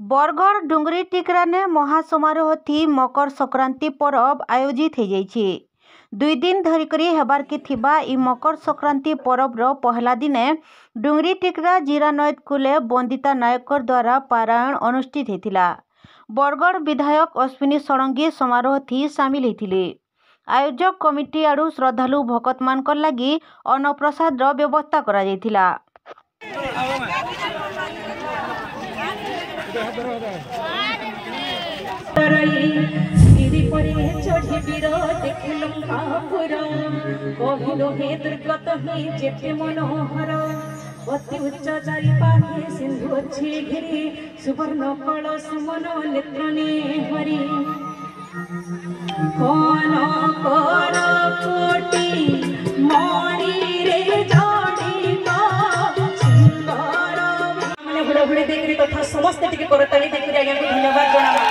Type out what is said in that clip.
बरगढ़ डुंगरी टिकरा ने महासमारोह थी मकर संक्रांति पर्व आयोजित हो जाइए। 2 दिन धरिकरी हेबार के थिबा इ मकर संक्रांति पर्व रो पहला दिने डुंगरी टिकरा जीरानैत कुले बंदिता नायकर द्वारा पारायण अनुष्ठित होता। बरगढ़ विधायक अश्विनी षडंगी समारोह थी सामिल होते। आयोजक कमिटी आड़ू श्रद्धालु भकत मान लगी अन्नप्रसाद रो व्यवस्था करा जायथिला। अति उच्च चारिपाखे सिंधु अच्छी घिरी सुवर्ण कलश मन नेत्रने हरि कौन कर कोटि मणि रे जोड़ी सुंदर माने बुढ़ा बुढ़ी देखरी कथा समस्त टिके करताली देखरी आज्ञा को धन्यवाद जणावा।